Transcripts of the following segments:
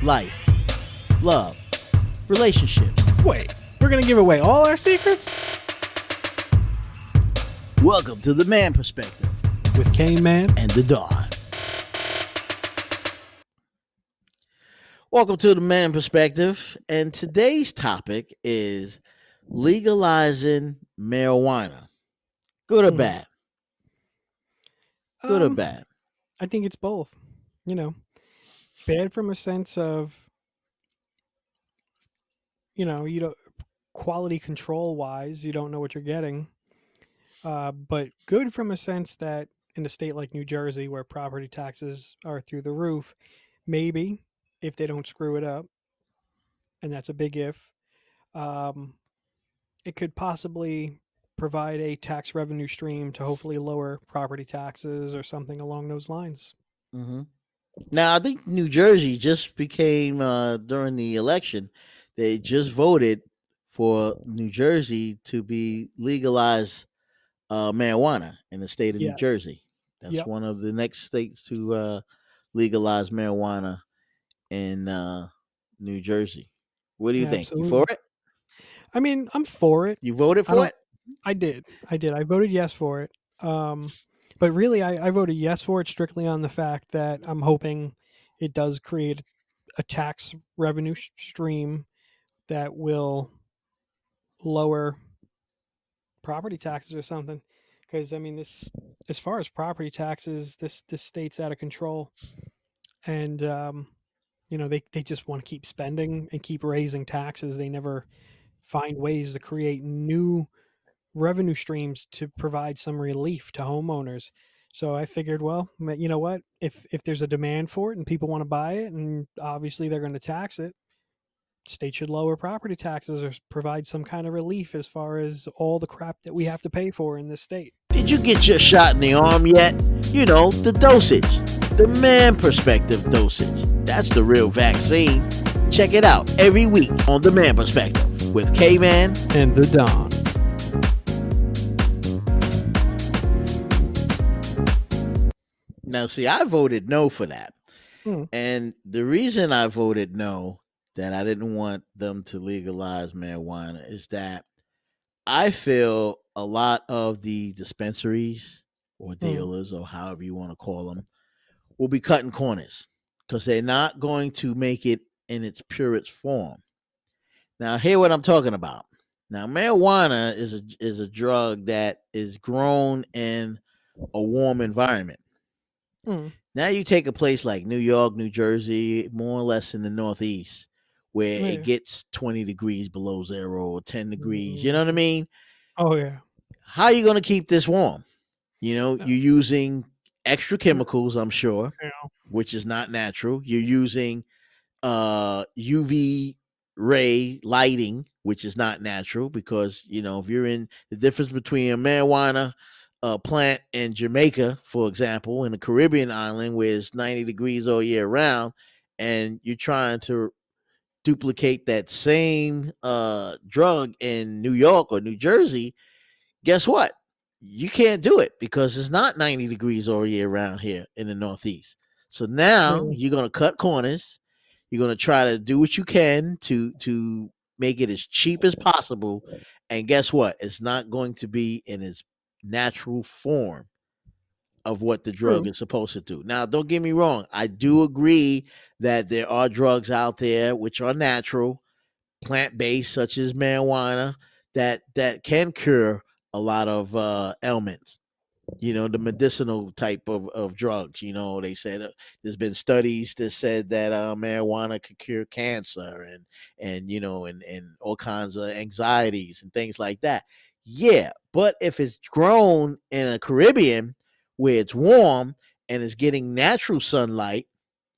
life, love, relationships. Wait, we're gonna give away all our secrets? Welcome to the Man Perspective With Kane Man. and the Dawn. Welcome to the Man Perspective, and today's topic is legalizing marijuana. Good or Mhm. bad? Good or Um, bad? I think it's both. Bad from a sense of, you don't quality control wise, you don't know what you're getting. But good from a sense that in a state like New Jersey, where property taxes are through the roof, maybe if they don't screw it up, and that's a big if, um, it could possibly provide a tax revenue stream to hopefully lower property taxes or something along those lines. hmm Now, I think New Jersey just became, during the election, they just voted for New Jersey to be legalized marijuana in the state of New Yeah. Jersey. That's Yep. one of the next states to legalize marijuana in New Jersey. What do you think? You for Absolutely. it? I mean, I'm for it. You voted I for don't. it? I did. I did. I voted yes for it. But really, I voted yes for it strictly on the fact that I'm hoping it does create a tax revenue stream that will lower property taxes or something. Because I mean, as far as property taxes, this state's out of control, and they just want to keep spending and keep raising taxes. They never find ways to create new revenue streams to provide some relief to homeowners. So I figured, well, you know what? If there's a demand for it and people want to buy it, and obviously they're going to tax it, state should lower property taxes or provide some kind of relief as far as all the crap that we have to pay for in this state. Did you get your shot in the arm yet? You know, the dosage, the Man Perspective dosage. That's the real vaccine. Check it out every week on the Man Perspective with K-Man And the Dawn. Now, see, I voted no for that. Hmm. And the reason I voted no, that I didn't want them to legalize marijuana, is that I feel a lot of the dispensaries or Hmm. dealers, or however you want to call them, will be cutting corners because they're not going to make it in its purest form. Now, hear what I'm talking about. Now, marijuana is a drug that is grown in a warm environment. Hmm. Now you take a place like New York, New Jersey, more or less in the Northeast, where it Yeah. gets 20 degrees below zero or 10 degrees. You know what I Mhm. mean? Oh yeah. How are you going to keep this warm? You know, No. you're using extra chemicals, I'm sure, Yeah. which is not natural. You're using UV ray lighting, which is not natural because, you know, if you're in the difference between a marijuana plant in Jamaica, for example, in a Caribbean island where it's 90 degrees all year round, and you're trying to duplicate that same drug in New York or New Jersey, guess what? You can't do it because it's not 90 degrees all year round here in the Northeast. So now Yeah. you're going to cut corners. You're going to try to do what you can to make it as cheap as possible. And guess what? It's not going to be in its natural form of what the drug True. is supposed to do. Now, don't get me wrong. I do agree that there are drugs out there which are natural, plant-based, such as marijuana, that can cure a lot of ailments. You know, the medicinal type of drugs. You know, they said there's been studies that said that marijuana could cure cancer and you know and all kinds of anxieties and things like that. Yeah, but if it's grown in a Caribbean where it's warm and it's getting natural sunlight,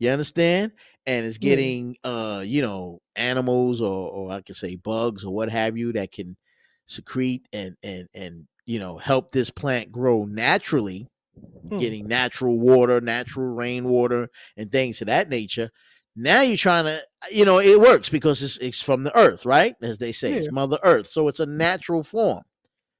you understand, and it's Yeah. getting you know, animals or I could say bugs or what have you that can secrete and you know, help this plant grow naturally, Hmm. getting natural water, natural rainwater, and things of that nature. Now you're trying to, you know, it works because it's from the earth, right? As they say, Yeah. it's Mother Earth, so it's a natural form.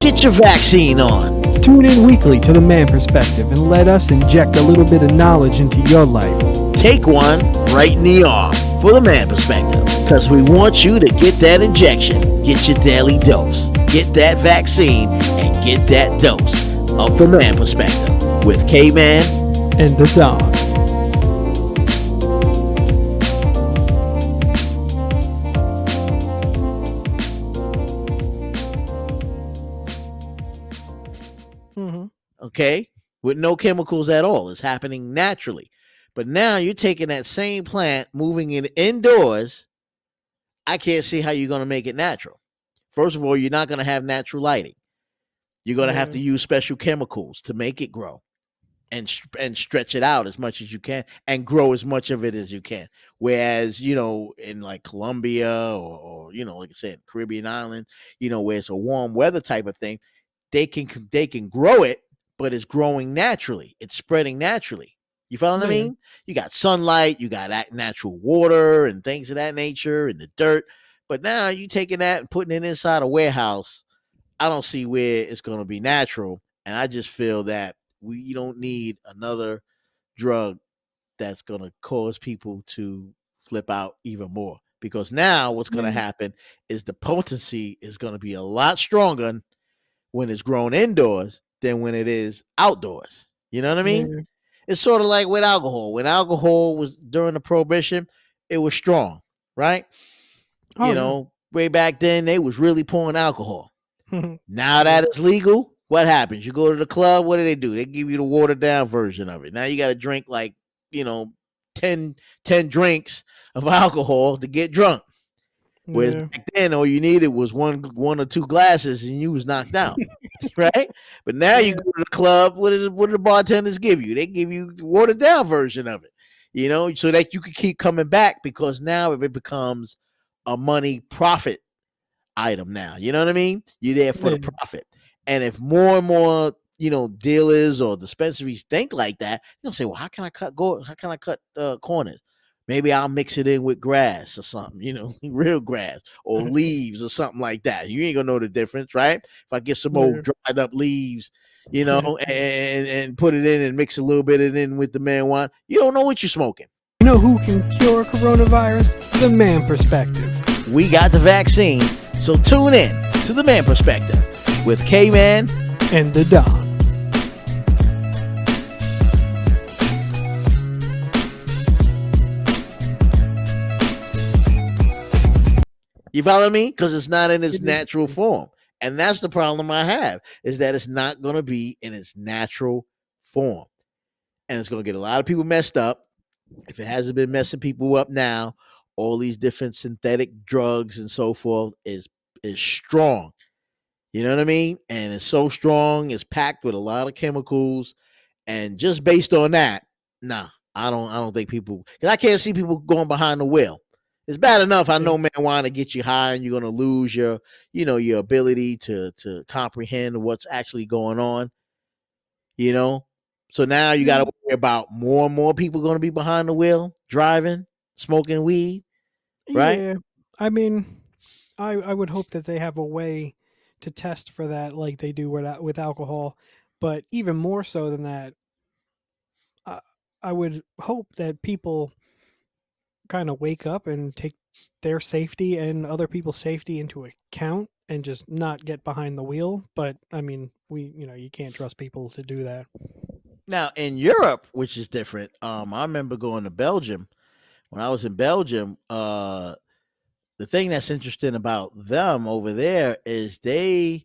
Get your vaccine on. Tune in weekly to the Man Perspective and let us inject a little bit of knowledge into your life. Take one right in the arm. for the man perspective. Because we want you to get that injection, get your daily dose, get that vaccine, and get that dose of the man perspective with K Man and the Don. Mm-hmm. Okay, with no chemicals at all. It's happening naturally. But now you're taking that same plant, moving it indoors. I can't see how you're going to make it natural. First of all, you're not going to have natural lighting. You're going to have Yeah. to use special chemicals to make it grow and stretch it out as much as you can and grow as much of it as you can. Whereas, in like Colombia or like I said, Caribbean island, where it's a warm weather type of thing, they can grow it, but it's growing naturally. It's spreading naturally. You follow what I Yeah. mean? You got sunlight, you got natural water and things of that nature and the dirt. But now you taking that and putting it inside a warehouse. I don't see where it's going to be natural. And I just feel that we don't need another drug that's going to cause people to flip out even more. Because now what's going to Yeah. happen is the potency is going to be a lot stronger when it's grown indoors than when it is outdoors. You know what I mean? Yeah. It's sort of like with alcohol. When alcohol was during the prohibition, it was strong, right? Oh yeah. Way back then they was really pouring alcohol. Now Yeah. that it's legal, what happens? You go to the club, what do? They give you the watered down version of it. Now you got to drink like, you know, 10, 10 drinks of alcohol to get drunk. Whereas Yeah. back then all you needed was one or two glasses and you was knocked out. Right? But now you Yeah. go to the club, what do the bartenders give you? They give you the watered down version of it, so that you can keep coming back because now it becomes a money profit item now. You know what I mean? You're there for the Yeah. profit. And if more and more, dealers or dispensaries think like that, they'll say, well, how can I cut corners? Maybe I'll mix it in with grass or something, real grass or leaves or something like that. You ain't gonna know the difference, right? If I get some old Yeah. dried up leaves, and put it in and mix a little bit of it in with the marijuana, you don't know what you're smoking. You know who can cure coronavirus? The man perspective. We got the vaccine, so tune in to the man perspective with K Man and the Don. You follow me? Because it's not in its It is. natural form. And that's the problem I have, is that it's not going to be in its natural form. And it's going to get a lot of people messed up. If it hasn't been messing people up now, all these different synthetic drugs and so forth is strong. You know what I mean? And it's so strong, it's packed with a lot of chemicals. And just based on that, nah, I don't think people, because I can't see people going behind the wheel. It's bad enough I Yeah. know marijuana gets you high and you're gonna lose your ability to comprehend what's actually going on. You know, so now you got to Yeah. worry about more and more people going to be behind the wheel, driving, smoking weed, right? Yeah. I mean, I would hope that they have a way to test for that like they do with alcohol, but even more so than that, I, I would hope that people kind of wake up and take their safety and other people's safety into account and just not get behind the wheel. But I mean, you can't trust people to do that. Now in Europe, which is different, I remember going to Belgium. When I was in Belgium, the thing that's interesting about them over there is that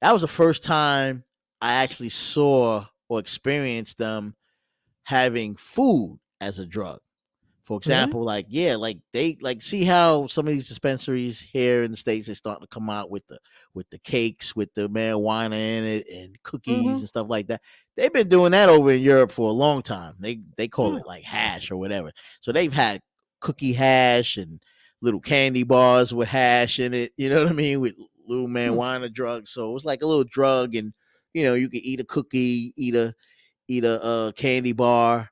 was the first time I actually saw or experienced them having food as a drug. For Really? example, like yeah, like they like see how some of these dispensaries here in the states they starting to come out with the cakes with the marijuana in it and cookies Mm-hmm. and stuff like that. They've been doing that over in Europe for a long time. They call Oh, it like hash or whatever. So they've had cookie hash and little candy bars with hash in it. You know what I mean? With little hmm. marijuana drugs. So it's like a little drug, and you can eat a cookie, eat a candy bar,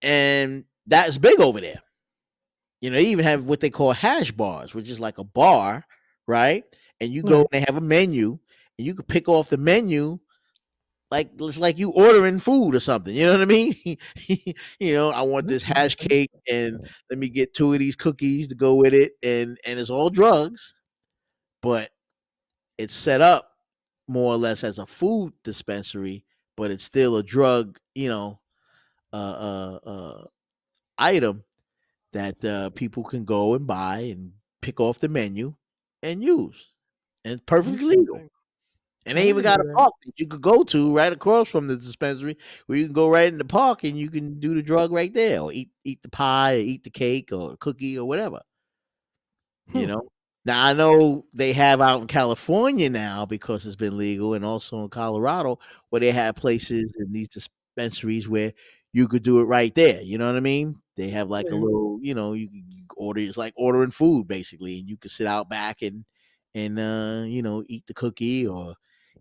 and that's big over there. They even have what they call hash bars, which is like a bar, right? And you go Yeah. and they have a menu, and you can pick off the menu like it's like you ordering food or something. You know what I mean? I want this That's hash interesting. cake, and let me get 2 of these cookies to go with it, and it's all drugs, but it's set up more or less as a food dispensary, but it's still a drug, item that people can go and buy and pick off the menu and use, and it's perfectly legal. Interesting. And I they even never got knew a that. park that you could go to right across from the dispensary, where you can go right in the park and you can do the drug right there, or eat the pie, or eat the cake, or cookie, or whatever. You Hmm. know. Now I know they have out in California now, because it's been legal, and also in Colorado, where they have places in these dispensaries where you could do it right there. You know what I mean? They have like a Yeah. little, you order. It's like ordering food basically, and you can sit out back and eat the cookie, or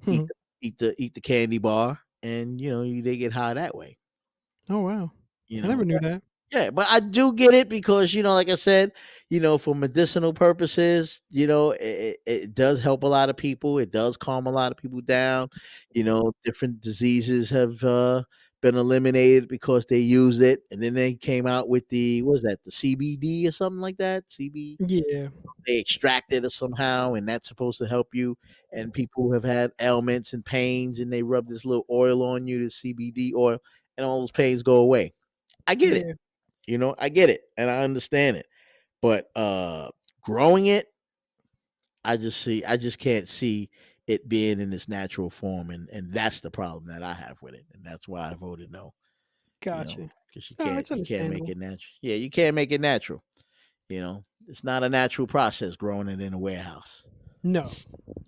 eat Hmm. eat the candy bar, and they get high that way. Oh wow. You I never know, knew that. yeah, but I do get it, because like I said, for medicinal purposes, it does help a lot of people. It does calm a lot of people down. Different diseases have been eliminated because they use it, and then they came out with what was that, the CBD or something like that? CB, Yeah. they extracted it somehow, and that's supposed to help you. And people who have had ailments and pains, and they rub this little oil on you, the CBD oil, and all those pains go away. I get it. Yeah. I get it, and I understand it. But growing it, I just can't see it being in its natural form, and that's the problem that I have with it, and that's why I voted no. Gotcha. Because you No, can't it's you can't make understandable. it natural. Yeah, you can't make it natural. It's not a natural process growing it in a warehouse. No,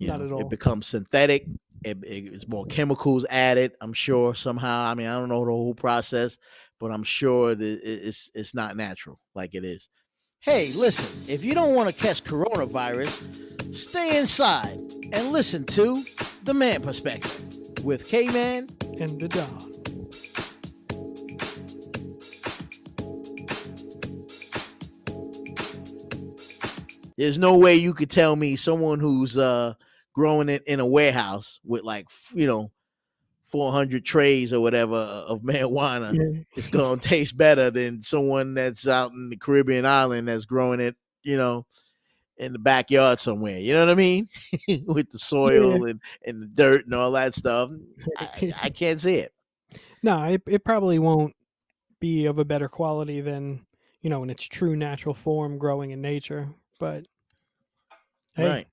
not at It all. becomes synthetic. It's more chemicals added, I'm sure, somehow. I mean, I don't know the whole process, but I'm sure that it's not natural like it is. Hey, listen, if you don't want to catch coronavirus, stay inside and listen to The Man Perspective with K-Man. And the Don. There's no way you could tell me someone who's growing it in a warehouse with, like, 400 trays or whatever of marijuana Yeah. is going to taste better than someone that's out in the Caribbean island that's growing it, in the backyard somewhere. You know what I mean? With the Yeah. soil and the dirt and all that stuff. I can't see it. No, it probably won't be of a better quality than, in its true natural form growing in nature. But hey, Right.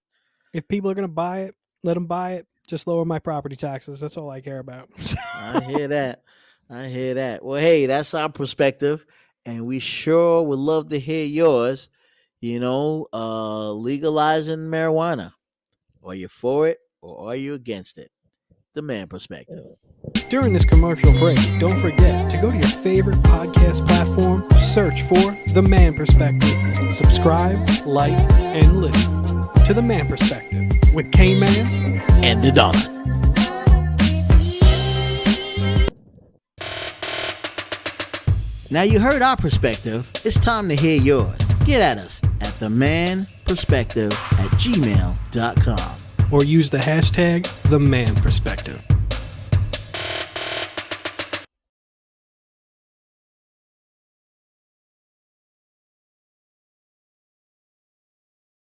if people are going to buy it, let them buy it. Just lower my property taxes. That's all I care about. I hear that. I hear that. Well, hey, that's our perspective, and we sure would love to hear yours. Legalizing marijuana. Are you for it or are you against it? The Man Perspective. During this commercial break, don't forget to go to your favorite podcast platform, search for The Man Perspective, subscribe, like, and listen to The Man Perspective with K-Man and the Donna. Now you heard our perspective. It's time to hear yours. Get at us at themanperspective@gmail.com. or use the hashtag The Man Perspective.